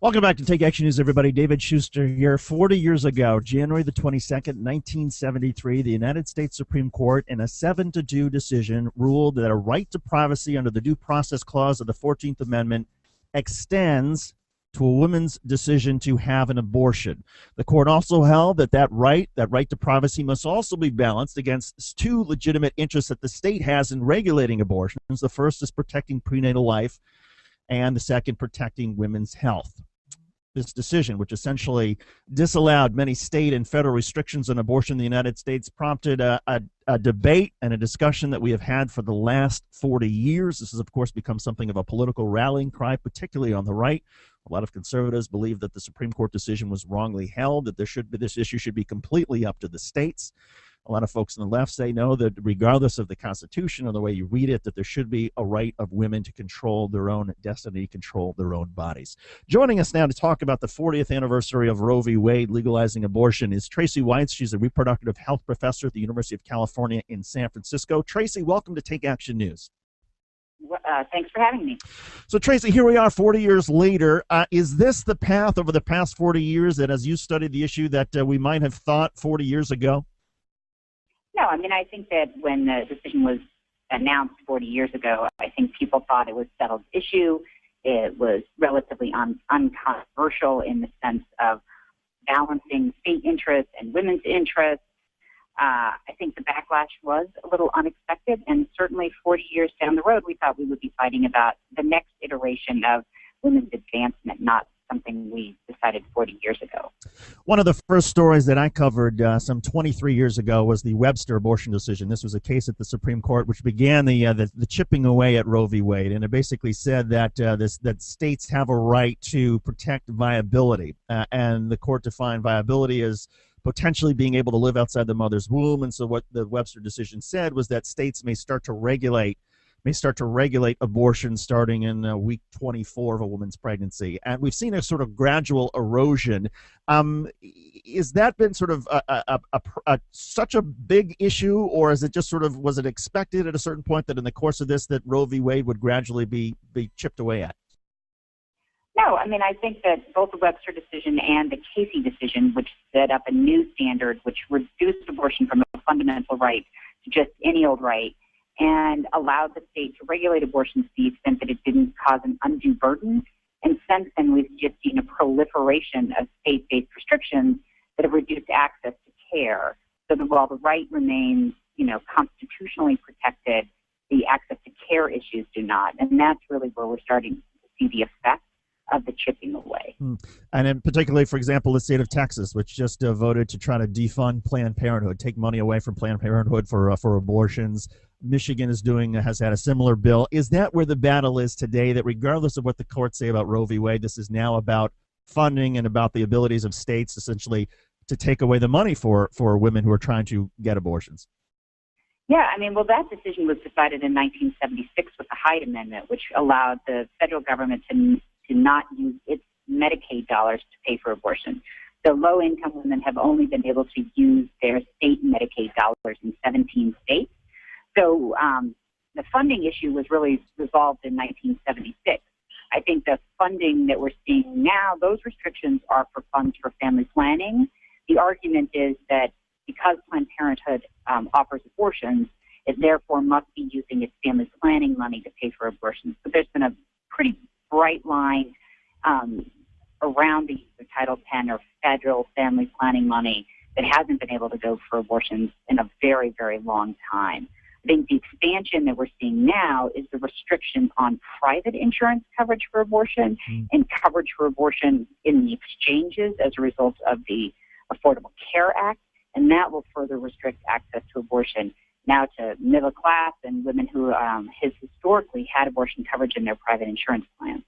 Welcome back to Take Action News, everybody. David Shuster here. 40 years ago, January the 22nd, 1973, the United States Supreme Court, in a 7-2 decision, ruled that a right to privacy under the Due Process Clause of the 14th Amendment extends to a woman's decision to have an abortion. The court also held that that right to privacy, must also be balanced against two legitimate interests that the state has in regulating abortions. The first is protecting prenatal life, and the second, protecting women's health. This decision, which essentially disallowed many state and federal restrictions on abortion in the United States, prompted a debate and a discussion that we have had for the last 40 years. This has, of course, become something of a political rallying cry, particularly on the right. A lot of conservatives believe that the Supreme Court decision was wrongly held, that this issue should be completely up to the states. A lot of folks on the left say no, that regardless of the Constitution or the way you read it, that there should be a right of women to control their own destiny, control their own bodies. Joining us now to talk about the 40th anniversary of Roe v. Wade legalizing abortion is Tracy Weitz. She's a reproductive health professor at the University of California in San Francisco. Tracy, welcome to Take Action News. Thanks for having me. So, Tracy, here we are 40 years later. Is this the path over the past 40 years that, as you studied the issue, that we might have thought 40 years ago? No, I mean, I think that when the decision was announced 40 years ago, I think people thought it was a settled issue. It was relatively uncontroversial in the sense of balancing state interests and women's interests. I think the backlash was a little unexpected, and certainly 40 years down the road, we thought we would be fighting about the next iteration of women's advancement, not something we decided 40 years ago. One of the first stories that I covered some 23 years ago was the Webster abortion decision. This was a case at the Supreme Court which began the chipping away at Roe v. Wade, and it basically said that that states have a right to protect viability, and the court defined viability as potentially being able to live outside the mother's womb. And so what the Webster decision said was that states may start to regulate abortion starting in week 24 of a woman's pregnancy. And we've seen a sort of gradual erosion. Is that been sort of such a big issue, or is it just sort of, was it expected at a certain point that in the course of this that Roe v. Wade would gradually be chipped away at? No, I mean, I think that both the Webster decision and the Casey decision, which set up a new standard, which reduced abortion from a fundamental right to just any old right, and allowed the state to regulate abortion to the extent that it didn't cause an undue burden. And since then, we've just seen a proliferation of state-based restrictions that have reduced access to care. So that while the right remains, constitutionally protected, the access to care issues do not. And that's really where we're starting to see the effect of the chipping away. And in particularly, for example, the state of Texas, which just voted to try to defund Planned Parenthood, take money away from Planned Parenthood for abortions. Michigan has had a similar bill. Is that where the battle is today, that regardless of what the courts say about Roe v. Wade, this is now about funding and about the abilities of states essentially to take away the money for women who are trying to get abortions? Yeah, I mean, well, that decision was decided in 1976 with the Hyde Amendment, which allowed the federal government to not use its Medicaid dollars to pay for abortion. So low-income women have only been able to use their state Medicaid dollars in 17 states. So the funding issue was really resolved in 1976. I think the funding that we're seeing now, those restrictions are for funds for family planning. The argument is that because Planned Parenthood offers abortions, it therefore must be using its family planning money to pay for abortions. But there's been a pretty bright line around the use of Title X or federal family planning money that hasn't been able to go for abortions in a very, very long time. I think the expansion that we're seeing now is the restriction on private insurance coverage for abortion and coverage for abortion in the exchanges as a result of the Affordable Care Act, and that will further restrict access to abortion now to middle class and women who has historically had abortion coverage in their private insurance plans.